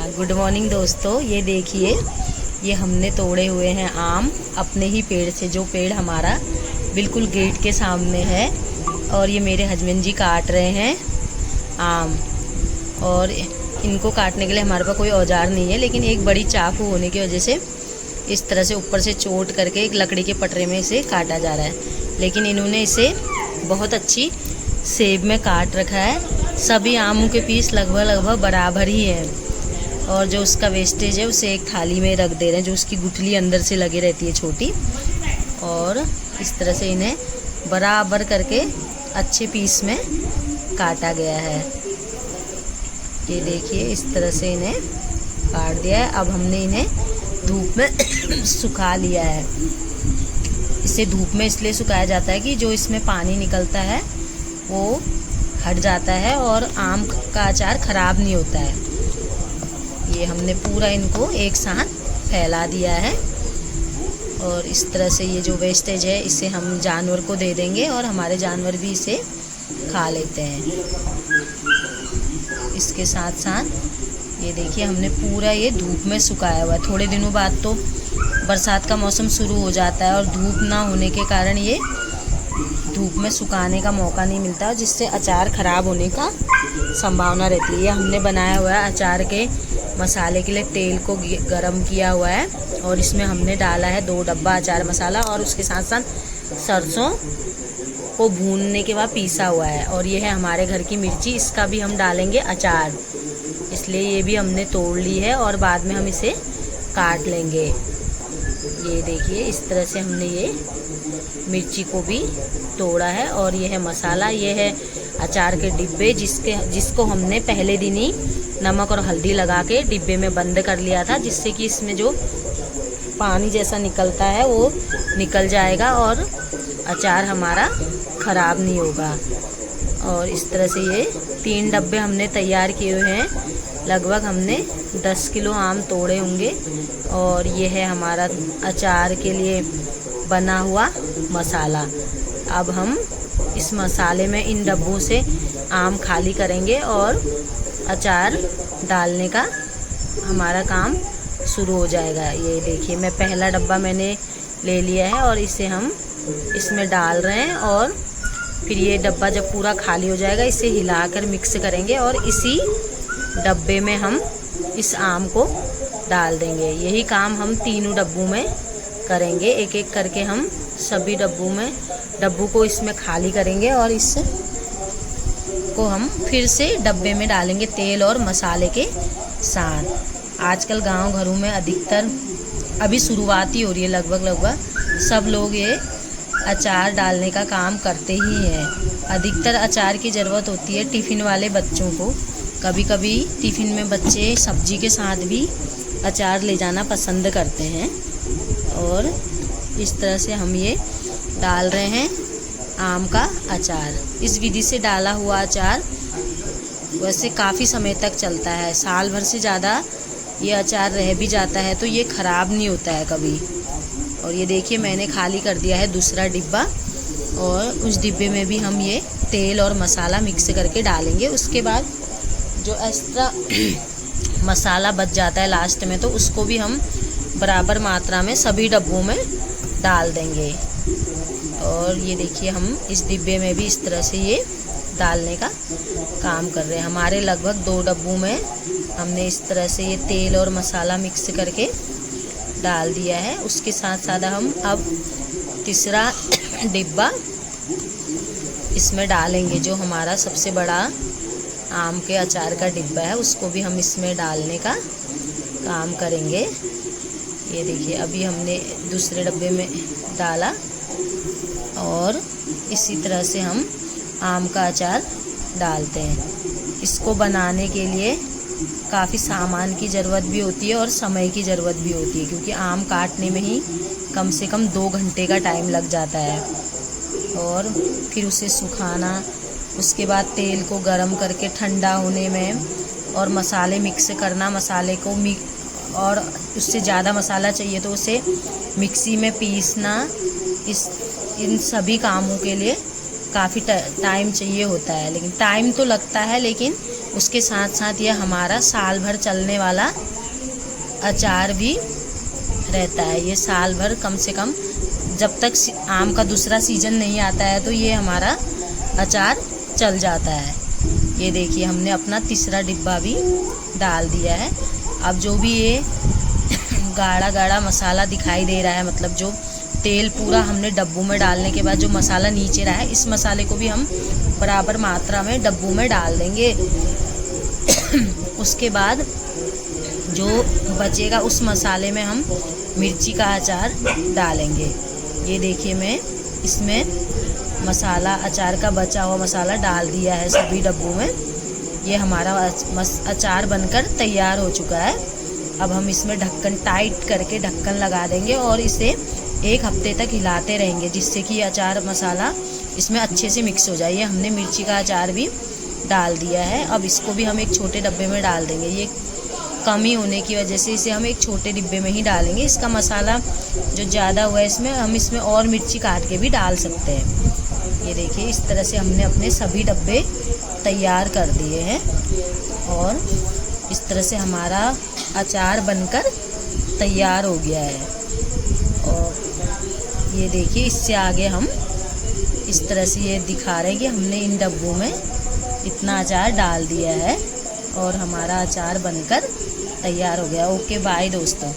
Good morning दोस्तों। ये देखिए, ये हमने तोड़े हुए हैं आम अपने ही पेड़ से, जो पेड़ हमारा बिल्कुल गेट के सामने है। और ये मेरे हस्बैंड जी काट रहे हैं आम। और इनको काटने के लिए हमारे पास कोई औजार नहीं है, लेकिन एक बड़ी चाकू होने की वजह से इस तरह से ऊपर से चोट करके एक लकड़ी के पटरे में इसे काटा जा रहा है। लेकिन इन्होंने इसे बहुत अच्छी शेप में काट रखा है। सभी आमों के पीस लगभग बराबर ही हैं। और जो उसका वेस्टेज है उसे एक थाली में रख दे रहे हैं, जो उसकी गुठली अंदर से लगी रहती है छोटी। और इस तरह से इन्हें बराबर करके अच्छे पीस में काटा गया है। ये देखिए, इस तरह से इन्हें काट दिया है। अब हमने इन्हें धूप में सुखा लिया है। इसे धूप में इसलिए सुखाया जाता है कि जो इसमें पानी निकलता है वो हट जाता है और आम का अचार ख़राब नहीं होता है। ये हमने पूरा इनको एक साथ फैला दिया है। और इस तरह से ये जो वेस्टेज है इसे हम जानवर को दे देंगे और हमारे जानवर भी इसे खा लेते हैं। इसके साथ साथ ये देखिए, हमने पूरा ये धूप में सुखाया हुआ है। थोड़े दिनों बाद तो बरसात का मौसम शुरू हो जाता है और धूप ना होने के कारण ये धूप में सुखाने का मौका नहीं मिलता, जिससे अचार ख़राब होने का संभावना रहती है। ये हमने बनाया हुआ है अचार के मसाले के लिए। तेल को गरम किया हुआ है और इसमें हमने डाला है 2 डब्बा अचार मसाला, और उसके साथ साथ सरसों को भूनने के बाद पीसा हुआ है। और ये है हमारे घर की मिर्ची, इसका भी हम डालेंगे अचार, इसलिए ये भी हमने तोड़ ली है और बाद में हम इसे काट लेंगे। ये देखिए, इस तरह से हमने ये मिर्ची को भी तोड़ा है। और ये है मसाला, ये है अचार के डिब्बे, जिसको हमने पहले दिन ही नमक और हल्दी लगा के डिब्बे में बंद कर लिया था, जिससे कि इसमें जो पानी जैसा निकलता है वो निकल जाएगा और अचार हमारा ख़राब नहीं होगा। और इस तरह से ये 3 डब्बे हमने तैयार किए हुए हैं। लगभग हमने 10 किलो आम तोड़े होंगे। और ये है हमारा अचार के लिए बना हुआ मसाला। अब हम इस मसाले में इन डब्बों से आम खाली करेंगे और अचार डालने का हमारा काम शुरू हो जाएगा। ये देखिए, मैं पहला डब्बा मैंने ले लिया है और इसे हम इसमें डाल रहे हैं। और फिर ये डब्बा जब पूरा खाली हो जाएगा इसे हिलाकर मिक्स करेंगे और इसी डब्बे में हम इस आम को डाल देंगे। यही काम हम तीनों डब्बों में करेंगे। एक एक करके हम सभी डब्बों को इसमें खाली करेंगे और इस को हम फिर से डब्बे में डालेंगे तेल और मसाले के साथ। आजकल गांव घरों में अधिकतर अभी शुरुआत ही हो रही है, लगभग सब लोग ये अचार डालने का काम करते ही हैं। अधिकतर अचार की ज़रूरत होती है टिफ़िन वाले बच्चों को। कभी कभी टिफ़िन में बच्चे सब्जी के साथ भी अचार ले जाना पसंद करते हैं। और इस तरह से हम ये डाल रहे हैं आम का अचार। इस विधि से डाला हुआ अचार वैसे काफ़ी समय तक चलता है, साल भर से ज़्यादा ये अचार रह भी जाता है, तो ये ख़राब नहीं होता है कभी। और ये देखिए, मैंने खाली कर दिया है दूसरा डिब्बा और उस डिब्बे में भी हम ये तेल और मसाला मिक्स करके डालेंगे। उसके बाद जो एक्स्ट्रा मसाला बच जाता है लास्ट में, तो उसको भी हम बराबर मात्रा में सभी डब्बों में डाल देंगे। और ये देखिए, हम इस डिब्बे में भी इस तरह से ये डालने का काम कर रहे हैं। हमारे लगभग 2 डब्बों में हमने इस तरह से ये तेल और मसाला मिक्स करके डाल दिया है। उसके साथ साथ हम अब तीसरा डिब्बा इसमें डालेंगे, जो हमारा सबसे बड़ा आम के अचार का डिब्बा है, उसको भी हम इसमें डालने का काम करेंगे। ये देखिए, अभी हमने दूसरे डब्बे में डाला और इसी तरह से हम आम का अचार डालते हैं। इसको बनाने के लिए काफ़ी सामान की ज़रूरत भी होती है और समय की ज़रूरत भी होती है, क्योंकि आम काटने में ही कम से कम 2 घंटे का टाइम लग जाता है। और फिर उसे सुखाना, उसके बाद तेल को गरम करके ठंडा होने में और मसाले मिक्स करना, मसाले को और उससे ज़्यादा मसाला चाहिए तो उसे मिक्सी में पीसना, इन सभी कामों के लिए काफ़ी टाइम चाहिए होता है। लेकिन टाइम तो लगता है, लेकिन उसके साथ साथ ये हमारा साल भर चलने वाला अचार भी रहता है। ये साल भर कम से कम जब तक आम का दूसरा सीज़न नहीं आता है तो ये हमारा अचार चल जाता है। ये देखिए हमने अपना तीसरा डिब्बा भी डाल दिया है। अब जो भी ये गाढ़ा गाढ़ा मसाला दिखाई दे रहा है, मतलब जो तेल पूरा हमने डब्बों में डालने के बाद जो मसाला नीचे रहा है, इस मसाले को भी हम बराबर मात्रा में डब्बों में डाल देंगे। उसके बाद जो बचेगा उस मसाले में हम मिर्ची का अचार डालेंगे। ये देखिए मैं इसमें मसाला, अचार का बचा हुआ मसाला डाल दिया है सभी डब्बों में। ये हमारा अचार बनकर तैयार हो चुका है। अब हम इसमें ढक्कन टाइट करके ढक्कन लगा देंगे और इसे 1 हफ्ते तक हिलाते रहेंगे, जिससे कि अचार मसाला इसमें अच्छे से मिक्स हो जाए। ये हमने मिर्ची का अचार भी डाल दिया है। अब इसको भी हम एक छोटे डब्बे में डाल देंगे। ये कमी होने की वजह से इसे हम एक छोटे डिब्बे में ही डालेंगे। इसका मसाला जो ज़्यादा हुआ है इसमें हम इसमें और मिर्ची काट के भी डाल सकते हैं। ये देखिए इस तरह से हमने अपने सभी डब्बे तैयार कर दिए हैं और इस तरह से हमारा अचार बनकर तैयार हो गया है। और ये देखिए इससे आगे हम इस तरह से ये दिखा रहे हैं कि हमने इन डब्बों में इतना अचार डाल दिया है और हमारा अचार बनकर तैयार हो गया। ओके बाय दोस्तों।